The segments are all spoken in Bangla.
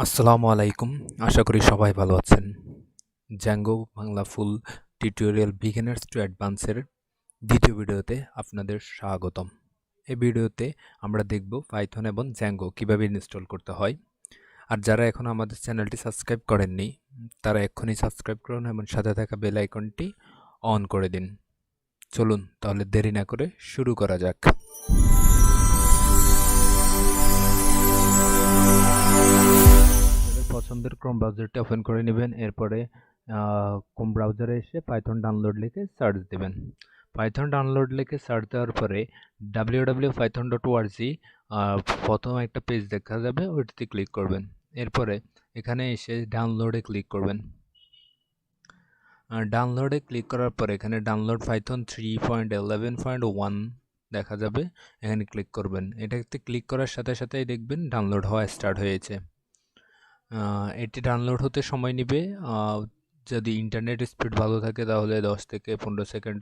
আসসালামু আলাইকুম। আশা করি সবাই ভালো আছেন। Django Bangla full tutorial beginners to অ্যাডভান্সের দ্বিতীয় ভিডিওতে আপনাদের স্বাগতম। এই ভিডিওতে আমরা দেখব পাইথন এবং জ্যাঙ্গো কিভাবে ইনস্টল করতে হয়। আর যারা এখনও আমাদের চ্যানেলটি সাবস্ক্রাইব করেননি তারা এক্ষুনি সাবস্ক্রাইব করুন এবং সাথে থাকা বেল আইকনটি অন করে দিন। চলুন তাহলে দেরি না করে শুরু করা যাক। পছন্দের ক্রোম ব্রাউজারটি ওপেন করে নেবেন। এরপরে ক্রোম ব্রাউজারে এসে পাইথন ডাউনলোড লিখে সার্চ দেবেন। পাইথন ডাউনলোড লিখে সার্চ দেওয়ার পরে www.python.org প্রথম একটা পেজ দেখা যাবে, ওইটাতে ক্লিক করবেন। এরপরে এখানে এসে ডাউনলোডে ক্লিক করবেন। ডাউনলোডে ক্লিক করার পরে এখানে ডাউনলোড পাইথন 3.11.1 দেখা যাবে, এখানে ক্লিক করবেন। এটাতে ক্লিক করার সাথে সাথেই দেখবেন ডাউনলোড হওয়া স্টার্ট হয়েছে। এটি ডাউনলোড হতে সময় নেবে। যদি ইন্টারনেট স্পিড ভালো থাকে তাহলে 10 থেকে 15 সেকেন্ড,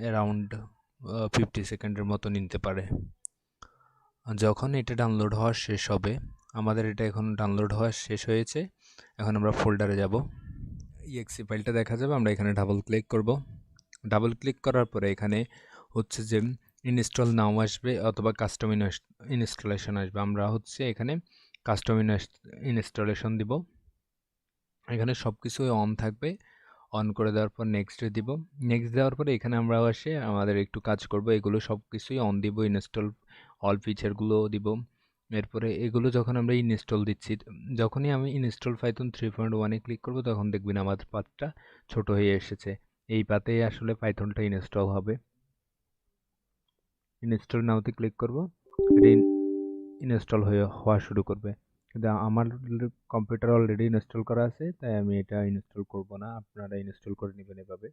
অ্যারাউন্ড 50 সেকেন্ডের মতো নিতে পারে। যখন এটা ডাউনলোড হওয়া শেষ হবে, আমাদের এটা এখন ডাউনলোড হওয়া শেষ হয়েছে। এখন আমরা ফোল্ডারে যাব। exe ফাইলটা দেখা যাবে, আমরা এখানে ডাবল ক্লিক করব। ডাবল ক্লিক করার পরে এখানে হচ্ছে যে ইনস্টল নাও আসবে অথবা কাস্টম ইনস্টলেশন আসবে। আমরা হচ্ছে এখানে কাস্টম ইনস্টলেশন দিব। এখানে সব কিছুই অন থাকবে। অন করে দেওয়ার পর নেক্সটে দিব। নেক্সট দেওয়ার পরে এখানে আমরা এসে আমাদের একটু কাজ করব। এগুলো সব কিছুই অন দিব। ইনস্টল অল ফিচারগুলো দিব। এরপরে এগুলো যখন আমরা ইনস্টল দিচ্ছি, যখনই আমি ইনস্টল পাইথন 3.1-এ ক্লিক করব তখন দেখবেন আমাদের পাথটা ছোট হয়ে এসেছে। এই পাতেই আসলে পাইথনটা ইনস্টল হবে। ইনস্টল নাওতে ক্লিক করব, ইনস্টল হওয়া শুরু করবে। কিন্তু আমার কম্পিউটার অলরেডি ইনস্টল করা আছে, তাই আমি এটা ইনস্টল করব না। আপনারা ইনস্টল করে নেবেন এভাবে।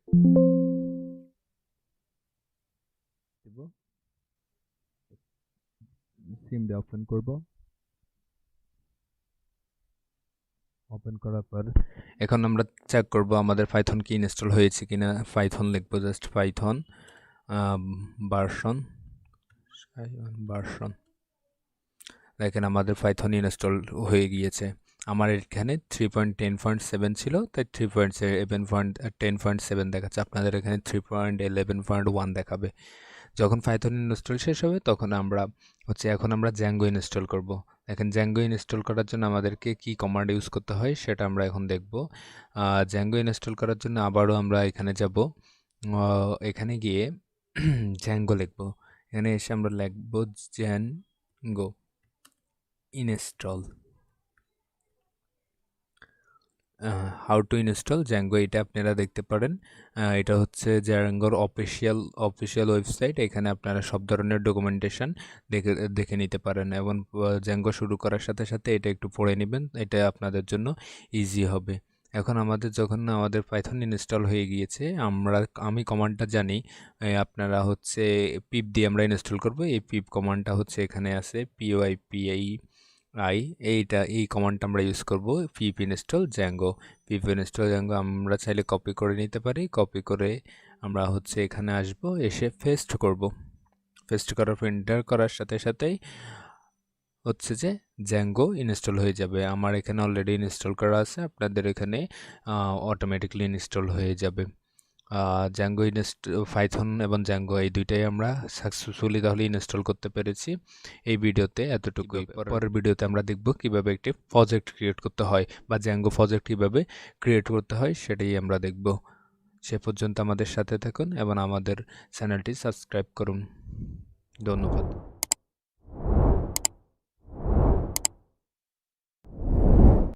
সিমটা ওপেন করব। ওপেন করার পর এখন আমরা চেক করব আমাদের পাইথন কি ইনস্টল হয়েছে কিনা। পাইথন লিখবো, জাস্ট পাইথন ভার্সন দেখেন আমাদের পাইথন ইনস্টল হয়ে গিয়েছে। আমার এখানে 3.10.7 ছিল, তাই 3.10.7 দেখাচ্ছে। আপনাদের এখানে 3.11.1 দেখাবে। যখন পাইথন ইনস্টল শেষ হবে তখন আমরা এখন আমরা জ্যাঙ্গো ইনস্টল করব। দেখেন জ্যাঙ্গো ইনস্টল করার জন্য আমাদেরকে কি কমান্ড ইউজ করতে হয় সেটা আমরা এখন দেখব। জ্যাঙ্গো ইনস্টল করার জন্য আবারও আমরা এখানে যাব। এখানে গিয়ে জ্যাঙ্গো লিখব। এখানে এসে আমরা লিখব Zango install, how to install Zango. এটা আপনারা দেখতে পারেন। এটা হচ্ছে জ্যাঙ্গোর অফিসিয়াল ওয়েবসাইট। এখানে আপনারা সব ধরনের ডকুমেন্টেশন দেখে নিতে পারেন এবং জ্যাঙ্গো শুরু করার সাথে সাথে এটা একটু পড়ে নেবেন, এটা আপনাদের জন্য ইজি হবে। এখন যখন আমাদের পাইথন ইনস্টল হয়ে গিয়েছে, আমি কমান্ডটা জানি। আপনারা হচ্ছে পিপ দিয়ে আমরা ইনস্টল করব। এই পিপ কমান্ডটা হচ্ছে এখানে আছে, এই কমান্ডটা আমরা ইউজ করব। পিপ ইনস্টল জ্যাঙ্গো। আমরা চাইলে কপি করে নিতে পারি। কপি করে আমরা এখানে আসব, এসে পেস্ট করব। পেস্ট করার পর এন্টার করার সাথে সাথেই যে জ্যাঙ্গো ইনস্টল হয়ে যাবে। আমার এখানে অলরেডি ইনস্টল করা আছে, আপনাদের এখানে অটোমেটিকলি ইনস্টল হয়ে যাবে। জ্যাঙ্গো পাইথন এবং জ্যাঙ্গো এই দুইটাই আমরা সাকসেসফুলি তাহলে ইনস্টল করতে পেরেছি। এই ভিডিওতে এতটুকুই। পরের ভিডিওতে আমরা দেখব কিভাবে একটি প্রজেক্ট ক্রিয়েট করতে হয় বা জ্যাঙ্গো প্রজেক্ট কিভাবে ক্রিয়েট করতে হয় সেটাই আমরা দেখব। সে পর্যন্ত আমাদের সাথে থাকুন এবং আমাদের চ্যানেলটি সাবস্ক্রাইব করুন। ধন্যবাদ।